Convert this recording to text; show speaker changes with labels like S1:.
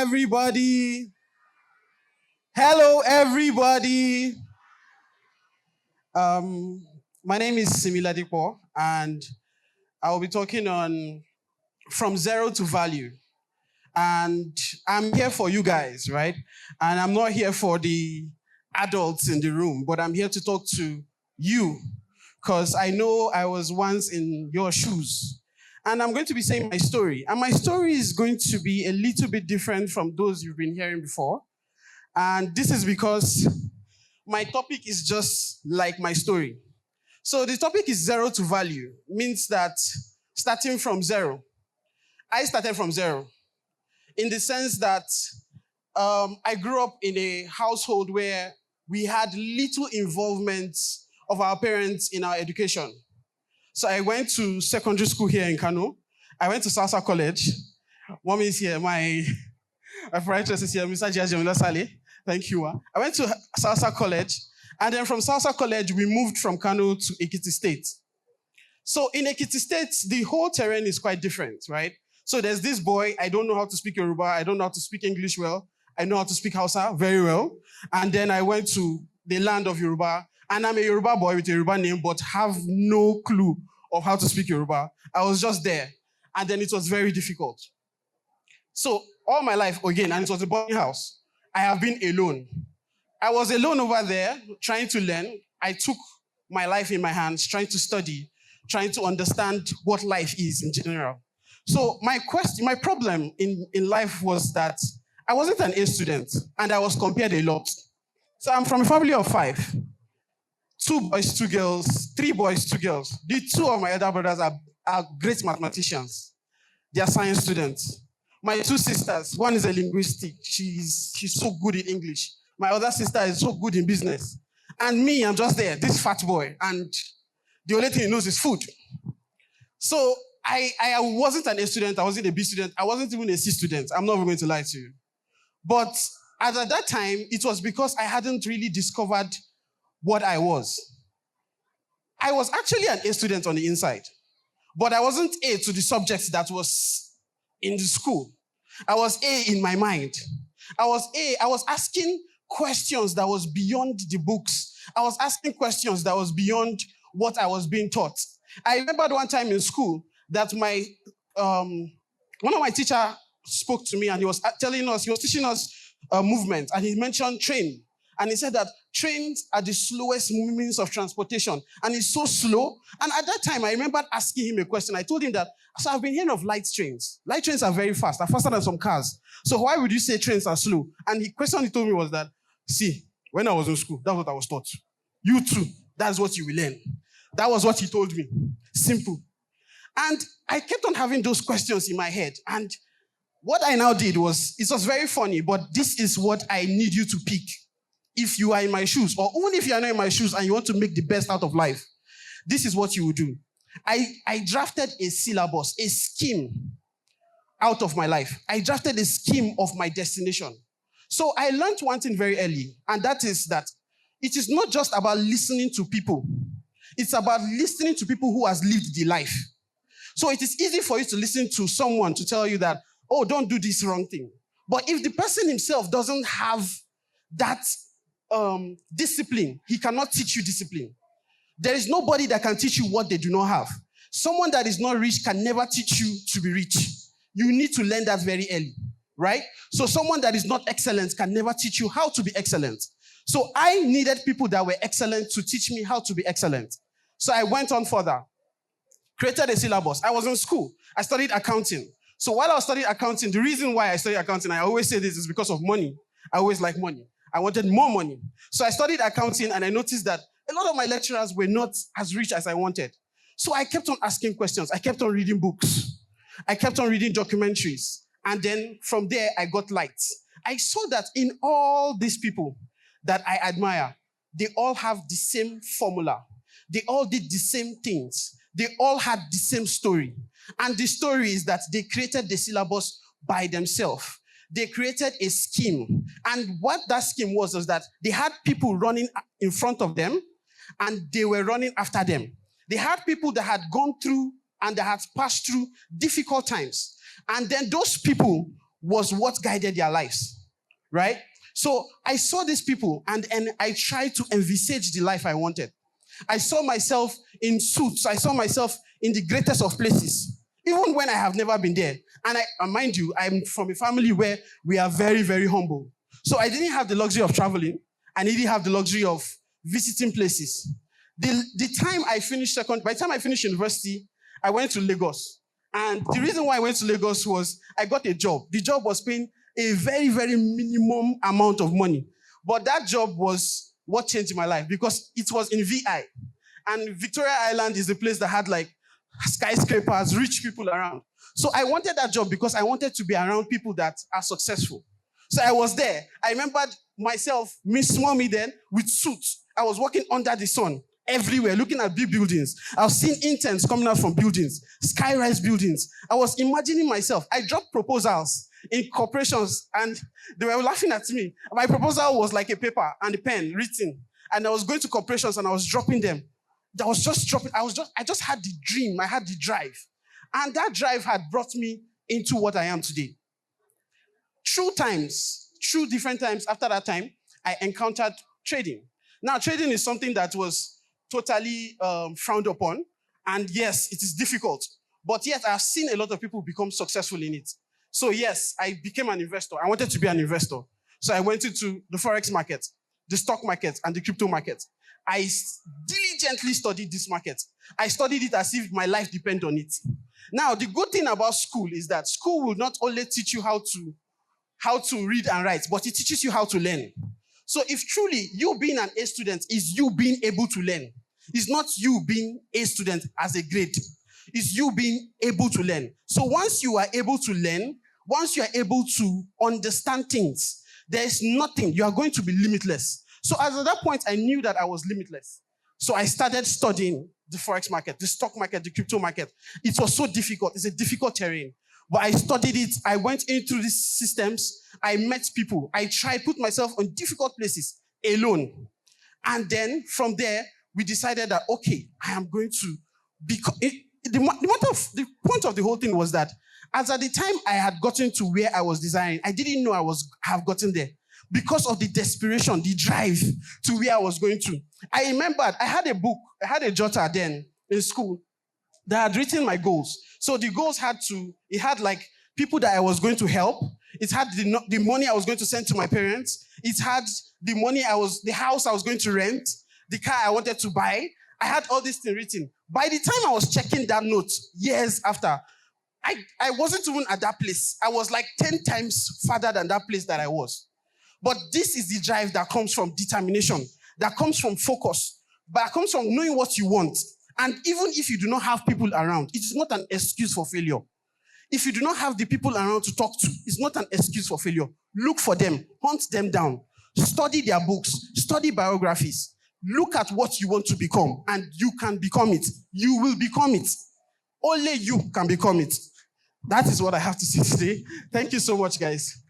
S1: everybody. Hello, everybody. My name is Simi Ladipo, and I will be talking on from zero to value. And I'm here for you guys, right? And I'm not here for the adults in the room, but I'm here to talk to you, because I know I was once in your shoes. And I'm going to be saying my story. And my story is going to be a little bit different from those you've been hearing before. And this is because my topic is just like my story. So the topic is zero to value, means that starting from zero. I started from zero in the sense that I grew up in a household where we had little involvement of our parents in our education. So I went to secondary school here in Kano. I went to Salsa College. Mommy is here. My parental is here, Mr. Jamila Saleh. Thank you. I went to Salsa College. And then from Salsa College, we moved from Kano to Ekiti State. So in Ekiti State, the whole terrain is quite different, right? So there's this boy, I don't know how to speak Yoruba, I don't know how to speak English well, I know how to speak Hausa very well. And then I went to the land of Yoruba, and I'm a Yoruba boy with a Yoruba name, but have no clue of how to speak Yoruba. I was just there, and then it was very difficult. So all my life, again, and it was a boarding house, I have been alone. I was alone over there, trying to learn. I took my life in my hands, trying to study, trying to understand what life is in general. So my problem in life was that I wasn't an A student, and I was compared a lot. So I'm from a family of 5. 2 boys, 2 girls, 3 boys, 2 girls. The 2 of my elder brothers are great mathematicians. They are science students. My 2 sisters, one is a linguistic. She's so good in English. My other sister is so good in business. And me, I'm just there, this fat boy. And the only thing he knows is food. So I wasn't an A student, I wasn't a B student, I wasn't even a C student. I'm not even going to lie to you. But at that time, it was because I hadn't really discovered what I was. I was actually an A student on the inside, but I wasn't A to the subjects that was in the school. I was A in my mind. I was asking questions that was beyond the books. I was asking questions that was beyond what I was being taught. I remembered one time in school that one of my teachers spoke to me, and he was teaching us movement, and he mentioned train. And he said that trains are the slowest means of transportation. And it's so slow. And at that time, I remember asking him a question. I told him that, so I've been hearing of light trains. Light trains are very fast. They're faster than some cars. So why would you say trains are slow? And the question he told me was that, see, when I was in school, that's what I was taught. You too, that's what you will learn. That was what he told me. Simple. And I kept on having those questions in my head. And what I now did was, it was very funny, but this is what I need you to pick. If you are in my shoes, or even if you are not in my shoes and you want to make the best out of life, this is what you will do. I drafted a syllabus, a scheme out of my life. I drafted a scheme of my destination. So I learned one thing very early, and that is that it is not just about listening to people. It's about listening to people who has lived the life. So it is easy for you to listen to someone to tell you that, oh, don't do this wrong thing. But if the person himself doesn't have that discipline, he cannot teach you discipline. There is nobody that can teach you what they do not have. Someone that is not rich can never teach you to be rich. You need to learn that very early, right? So someone that is not excellent can never teach you how to be excellent. So I needed people that were excellent to teach me how to be excellent. So I went on further, created a syllabus. I was in school. I studied accounting. So while I was studying accounting, the reason why I studied accounting, I always say this, is because of money. I always like money. I wanted more money. So I studied accounting, and I noticed that a lot of my lecturers were not as rich as I wanted. So I kept on asking questions. I kept on reading books. I kept on reading documentaries. And then from there, I got light. I saw that in all these people that I admire, they all have the same formula. They all did the same things. They all had the same story. And the story is that they created the syllabus by themselves. They created a scheme. And what that scheme was that they had people running in front of them, and they were running after them. They had people that had gone through and that had passed through difficult times. And then those people was what guided their lives, right? So I saw these people and I tried to envisage the life I wanted. I saw myself in suits. I saw myself in the greatest of places, even when I have never been there. And mind you, I'm from a family where we are very, very humble. So I didn't have the luxury of traveling. I didn't have the luxury of visiting places. By the time I finished university, I went to Lagos. And the reason why I went to Lagos was I got a job. The job was paying a very, very minimum amount of money. But that job was what changed my life because it was in VI. And Victoria Island is a place that had like skyscrapers, rich people around. So I wanted that job because I wanted to be around people that are successful. So I was there. I remembered myself, small me then, with suits. I was walking under the sun everywhere, looking at big buildings. I was seeing interns coming out from buildings, sky-rise buildings. I was imagining myself. I dropped proposals in corporations, and they were laughing at me. My proposal was like a paper and a pen written, and I was going to corporations and I was dropping them. I just had the dream. I had the drive, and that drive had brought me into what I am today. Through different times after that time, I encountered trading. Now, trading is something that was totally frowned upon. And yes, it is difficult. But yet, I've seen a lot of people become successful in it. So yes, I became an investor. I wanted to be an investor. So I went into the forex market, the stock market, and the crypto market. I diligently studied this market. I studied it as if my life depended on it. Now, the good thing about school is that school will not only teach you how to read and write, but it teaches you how to learn. So if truly you being an A student is you being able to learn, it's not you being a student as a grade, it's you being able to learn. So once you are able to learn, once you are able to understand things, there is nothing, you are going to be limitless. So at that point, I knew that I was limitless. So I started studying the forex market, the stock market, the crypto market. It was so difficult. It's a difficult terrain. But I studied it. I went into these systems. I met people. I tried, put myself on difficult places alone. And then from there, we decided that, okay, I am going to become... The point of the whole thing was that as at the time I had gotten to where I was desiring, I didn't know I have gotten there because of the desperation, the drive to where I was going to. I remembered I had a book, I had a jotter then in school that had written my goals. So the goals had like people that I was going to help. It had the money I was going to send to my parents. It had the house I was going to rent, the car I wanted to buy. I had all these things written. By the time I was checking that note, years after, I wasn't even at that place. I was like 10 times further than that place that I was. But this is the drive that comes from determination, that comes from focus, that comes from knowing what you want. And even if you do not have people around, it is not an excuse for failure. If you do not have the people around to talk to, it's not an excuse for failure. Look for them, hunt them down, study their books, study biographies. Look at what you want to become, and you can become it. You will become it. Only you can become it. That is what I have to say today. Thank you so much, guys.